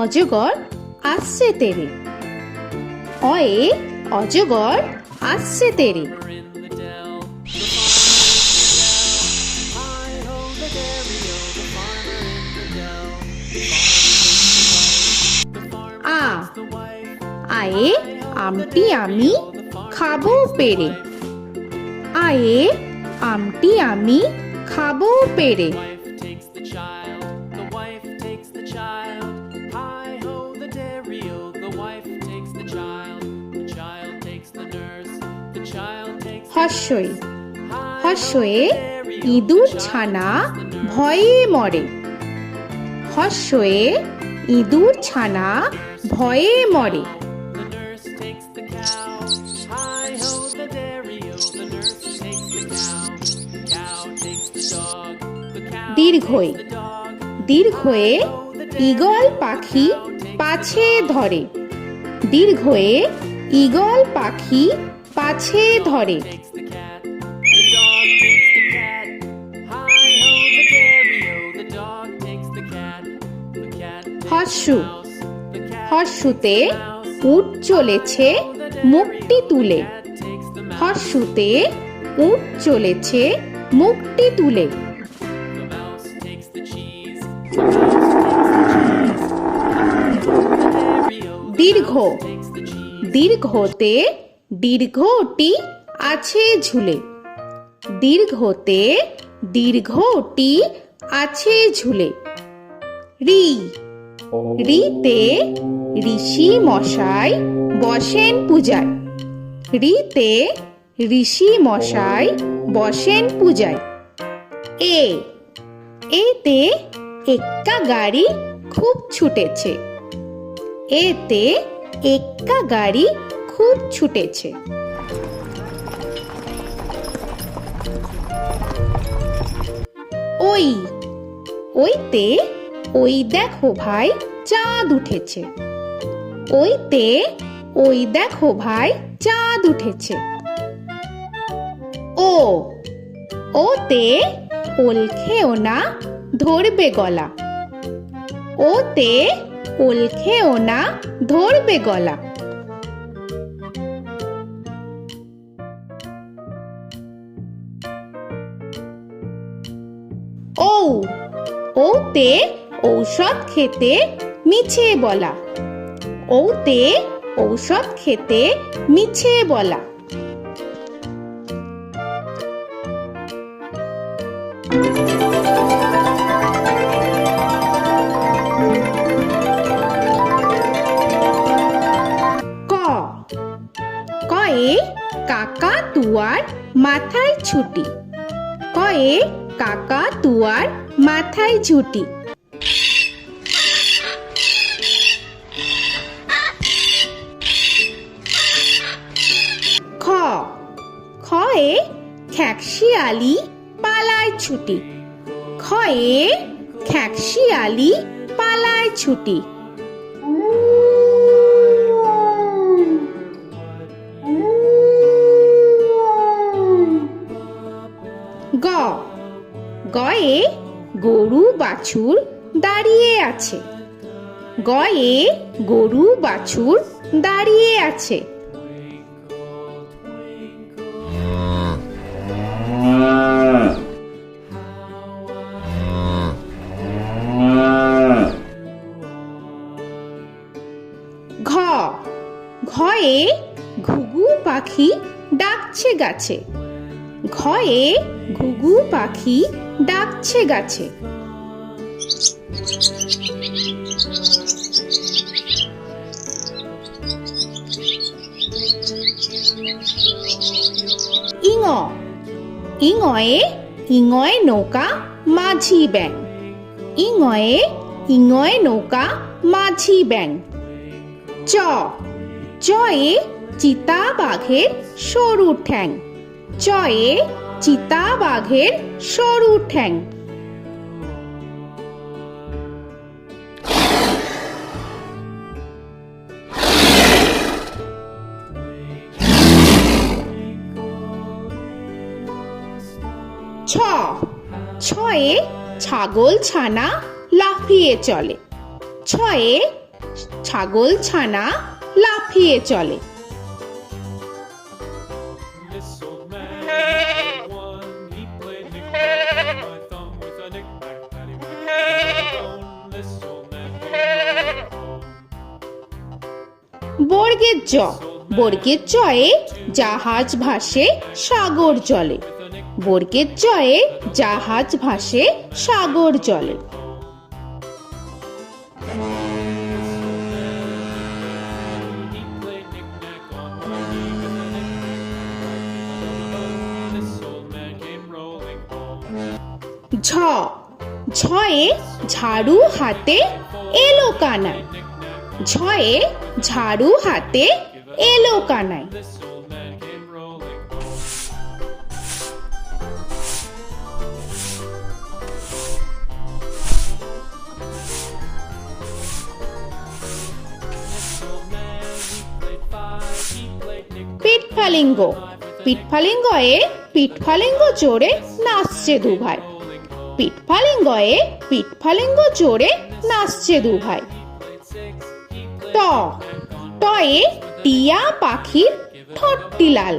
অজগর আসছে তেরে। অয়ে অজগর আসছে তেরে। আ আয়ে আমটি আমি খাবো পেরে। আয়ে আমটি আমি খাবো পেরে। হর্ষই হর্ষয়ে ইঁদুর ছানা ভয়ে মরে। হর্ষয়ে ইঁদুর ছানা ভয়ে মরে। দীর্ঘই দীর্ঘয়ে ঈগল পাখি পাছে ধরে। দীর্ঘয়ে ঈগল পাখি পাছে ধরে। হর্ষু হর্ষুতে উট চলেছে মুখটি তুলে। হর্ষুতে উট চলেছে মুখটি তুলে। দীর্ঘ দীর্ঘতে দীর্ঘটি আছে ঝুলে। দীর্ঘতে দীর্ঘটি আছে ঝুলে। রি রিতে ঋষি মশাই বসেন পূজায়। রিতে ঋষি মশাই বসেন পূজায়। এ এতে এক্কা গাড়ি খুব ছুটেছে। এতে এক্কা গাড়ি খুব ছুটেছে। ওই ওইতে ওই দেখো ভাই চাঁদ উঠেছে। ওইতে ওই দেখো ভাই চাঁদ উঠেছে। ও ওতে ওল খেও না ধরবে গলা। ওতে ওল খেও না ধরবে গলা। ঔ ওতে ঔষধ খেতে মিছে বলা। ওতে ঔষধ খেতে মিছে বলা। ক কয়ে কাকা তুয়ার মাথায় ছুটি। কয়ে কাকা তুয়ার মাথায় ঝুটি। খ খয়ে খ্যাকশিয়ালি পালায় ছুটি। খয়ে খ্যাকশিয়ালি পালায় ছুটি। গ গয়ে গরু বাছুর দাঁড়িয়ে আছে। গয়ে গরু বাছুর দাঁড়িয়ে আছে। ঘ ঘয়ে ঘুঘু পাখি ডাকছে গাছে। ঘয়ে ঘুঘু পাখি ডাকছে গাছে। ইঙ ইঙয়ে ইঙয় নৌকা মাঝি ব্যাং। ইঙয়ে ইঙয় নৌকা মাঝি ব্যাং। চ চয়ে চিতা বাঘের সরু ঠ্যাং। চয়ে চিতা বাঘের সরু ঠ্যাং। ছ ছয়ে ছাগল ছানা লাফিয়ে চলে। ছয়ে ছাগল ছানা লাফিয়ে চলে। This old man had one. He played knick-knack on my thumb with a knick-knack, paddywhack, this old man came home. বর্গের জ, বর্গের জয়ে জাহাজ ভাসে সাগর জলে। বর্গের জয়ে জাহাজ ভাসে সাগর জলে। He played knick-knack on my knee with a knick-knack, this old man came rolling home. ঝ, ঝয়ে ঝাড়ু হাতে এলো কানাই। ঝয়ে ঝাড়ু হাতে এলো Kanai. This old man came rolling home. This old man, he played five. He played knick-knack. পিঠফালিঙ্গ, পিঠফালিঙ্গয়ে পিঠফালিঙ্গ চড়ে নাচছে দুভাই। পিঠফালিঙ্গয়ে পিঠফালিঙ্গ চড়ে নাচছে দুভাই। ট, টয়ে টিয়া পাখির ঠোঁটটি লাল।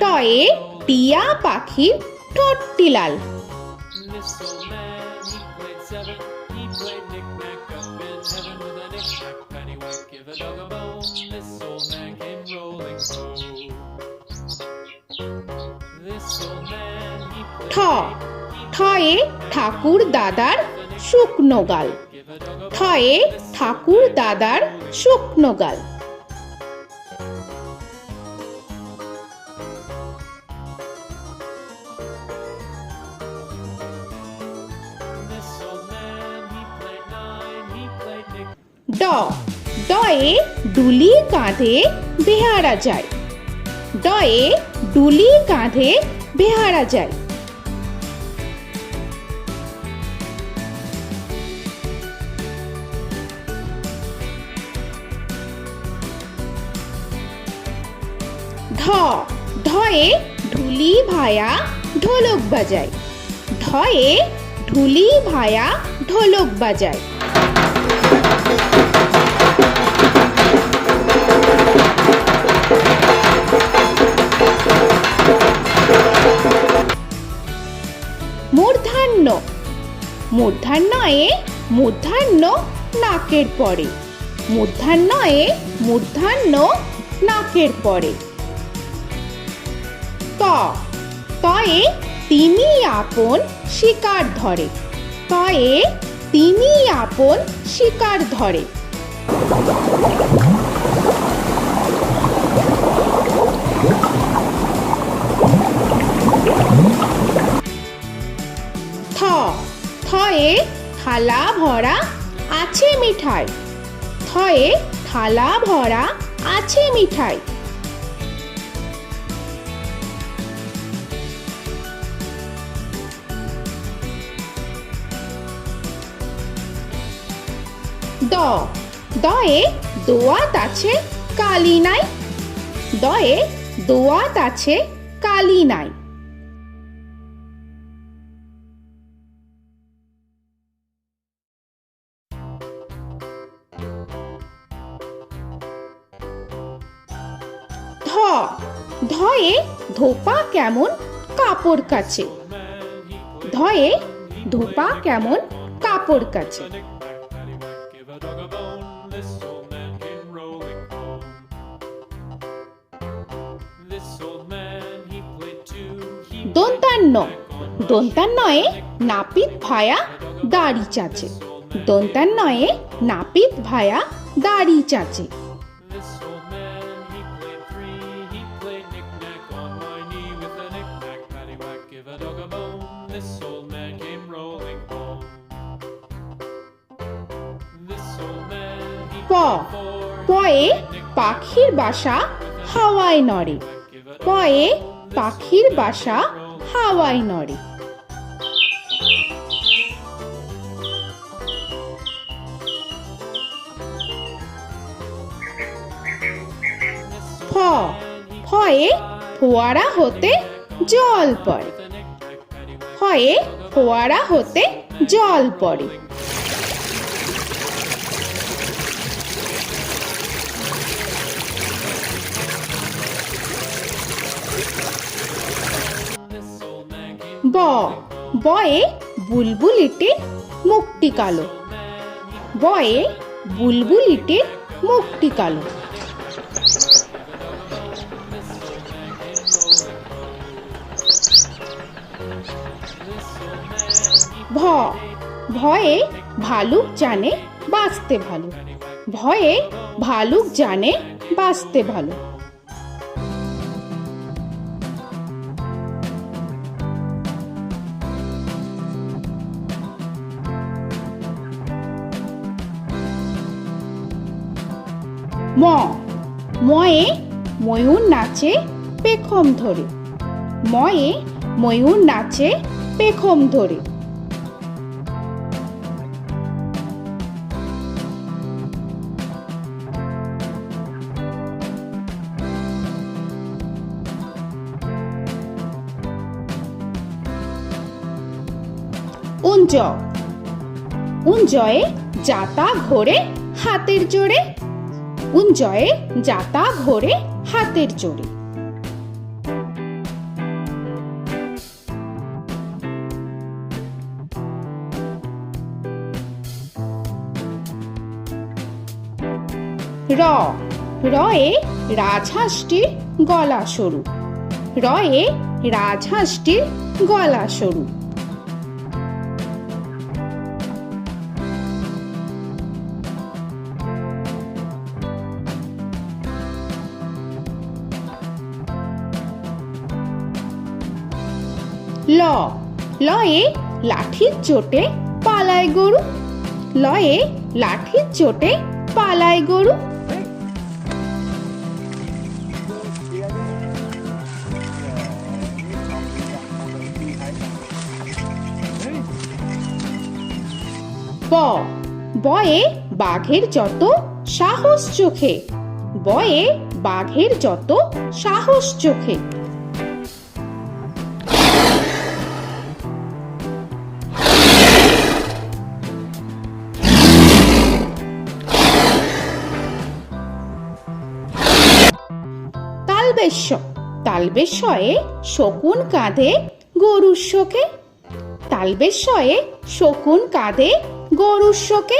টয়ে টিয়া পাখির ঠোঁটটি লাল। This old man, he played seven. He played knick-knack up in heaven with a knick-knack, paddywhack, give a dog a bone. This old man came rolling home. This old man, he ঠ, played ঠয়ে ঠাকুর দাদার শুকনো গাল। give a dog a ঠয়ে ঠাকুর দাদার শুকনো গাল। This old man, he played nine. He played knick. ড, ডয়ে ডুলি কাঁধে বেহারা যায়। ডয়ে ডুলি কাঁধে বেহারা যায়। ঢ, ঢয়ে ঢুলি ভায়া ঢোলক বাজায়। ঢয়ে ঢুলি ভায়া ঢোলক বাজায়। মূর্ধন্য, মূর্ধন্যয়ে মূর্ধন্য নাকের পরে। মূর্ধন্যয়ে মূর্ধন্য নাকের পরে। ত, তয়ে তিনি আপন শিকার ধরে। তয়ে তিনি আপন শিকার ধরে। থ, থয়ে থালা ভরা আছে মিঠাই। থয়ে থালা ভরা আছে মিঠাই। দ, দয়ে দোয়াত আছে কালি নাই। দয়ে দোয়াত আছে কালি নাই। ধ, ধয়ে ধোপা কেমন কাপড় কাচে। ধয়ে ধোপা কেমন কাপড় কাচে। Knick-knack, paddywhack, give a dog a bone. This old man came rolling home. This old man, he played two. He দন্তান্ন, দন্তান্নয়ে নাপিত ভায়া দাড়ি চাচে। দন্তান্নয়ে নাপিত ভায়া দাড়ি চাচে। This old man, he played three. He played knick-knack on my knee with a knick-knack, paddywhack, give a dog a bone. This old man came rolling home. This old man, he প, played four. পয়ে পাখির বাসা হাওয়ায় নড়ে। পয়ে পাখির বাসা হাওয়ায় নড়ে। ফ, ফয়ে ফোয়ারা হতে জল পড়ে। ফয়ে ফোয়ারা হতে জল পড়ে। ব বয়ে বুলবুলিটির মুখটি কালো। বয়ে বুলবুলিটির মুখটি কালো। ভ ভয়ে ভালুক জানে বাঁচতে ভালো। ভয়ে ভালুক জানে বাঁচতে ভালো। ম ময়ে ময়ূর নাচে পেখম ধরে। ময়ে ময়ূর নাচে পেখম ধরে। উঞ্জ উঞ্জয়ে যাতা ঘোরে হাতের জোরে। উঞ্জয়ে যাতা ঘোরে হাতের জোরে। র রয়ে রাজহাঁসটির গলা সরু। রয়ে রাজহাঁসটির গলা সরু। ল লয়ে লাঠির চোটে পালায় গরু। লয়ে লাঠির চোটে পালায় গরু। ব বয়ে বাঘের যত সাহস চোখে। বয়ে বাঘের যত সাহস চোখে। তালবেশ্য তালবেশ্যয়ে শকুন কাঁধে গরুর শোকে। তালবেশ্যয়ে শকুন কাঁধে গরুর শোকে।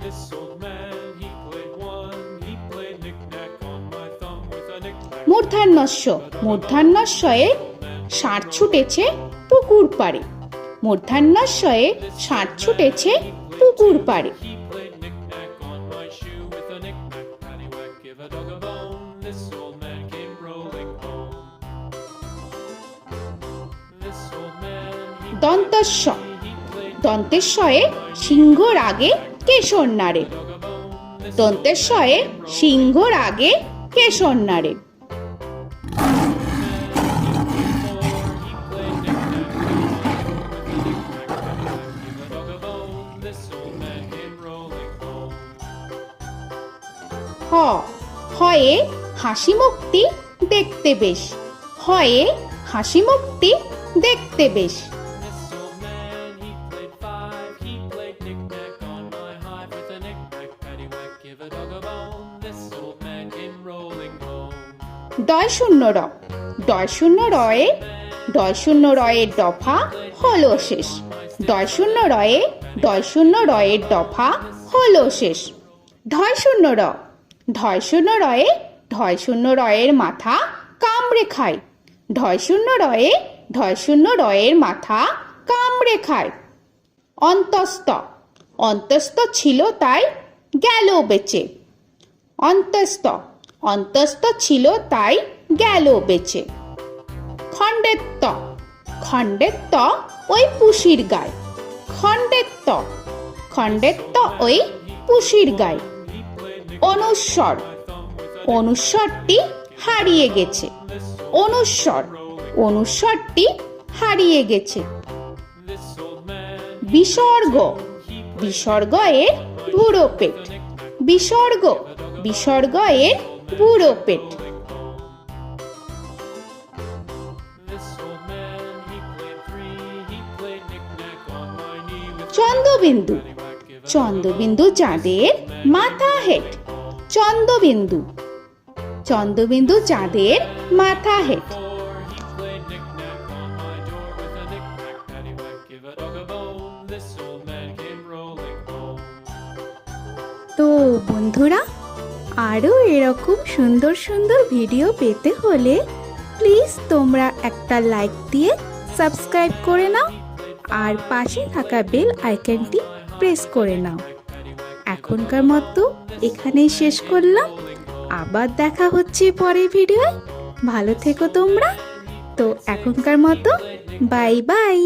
This old man, he played one. He played knick-knack on my thumb with a knick-knack. মূর্ধন্যস্য মূর্ধন্যস্যয়ে ষাঁড় ছুটেছে পুকুর পাড়ে। মূর্ধন্যস্যয়ে ষাঁড় ছুটেছে পুকুর পাড়ে। He played knick-knack on my shoe with a knick-knack, paddywhack, give a dog a bone. This old man came rolling home. This old man, he দন্তস্য played দন্তেশ্বয়ে সিংহর আগে কেশর নাড়ে। dog a bone. This দন্তেশ্বয়ে সিংহর আগে কেশর নাড়ে। হ হয়ে হাসি মুখটি দেখতে বেশ। হয়ে হাসি মুখটি দেখতে বেশ। This old man, he played five. He played knick-knack on my hive with a knick-knack, paddywhack, give a dog a bone. This old man came rolling home. ডয় শূন্য র ডয় শূন্য রয়ে ডয় শূন্য রয়ের দফা হলো শেষ। ডয় শূন্য রয়ে ডয় শূন্য রয়ের দফা হলো শেষ। ঢয় শূন্য র ঢয় শূন্য রয়ে ঢয় শূন্য রয়ের মাথা কামড়ে খায়। ঢয় শূন্য রয়ে ঢয় শূন্য রয়ের মাথা কামড়ে খায়। অন্তস্থ অন্তস্থ ছিল তাই গেল বেঁচে। অন্তস্থ অন্তস্থ ছিল তাই গেল বেঁচে। খণ্ডেত্ব খণ্ডেত্ব ওই পুষির গায়। খণ্ডেত্ব খণ্ডেত্ব ওই পুষির গায়। অনুস্বর অনুস্বরটি হারিয়ে গেছে। অনুস্বর অনুস্বরটি হারিয়ে গেছে। This old man, বিসর্গ বিসর্গ এর বুড়ো পেট। বিসর্গ বিসর্গ এর বুড়ো পেট। this old man, he played three. He played knick-knack on my knee with Chandrabindu paddywhack, give a Chandrabindu চাঁদের মাথা হেট। চন্দ্রবিন্দু চন্দ্রবিন্দু চাঁদের মাথা head. He played knick-knack on my door with a knick-knack, paddywhack, give a dog a bone. This old man came rolling home. তো বন্ধুরা, আরও এরকম সুন্দর সুন্দর ভিডিও পেতে হলে প্লিজ তোমরা একটা লাইক দিয়ে সাবস্ক্রাইব করে নাও আর পাশে থাকা বেল আইকনটি প্রেস করে নাও। এখনকার মতো এখানেই শেষ করলাম, আবার দেখা হচ্ছে পরের ভিডিওয়। ভালো থেকো তোমরা। তো এখনকার মতো বাই বাই।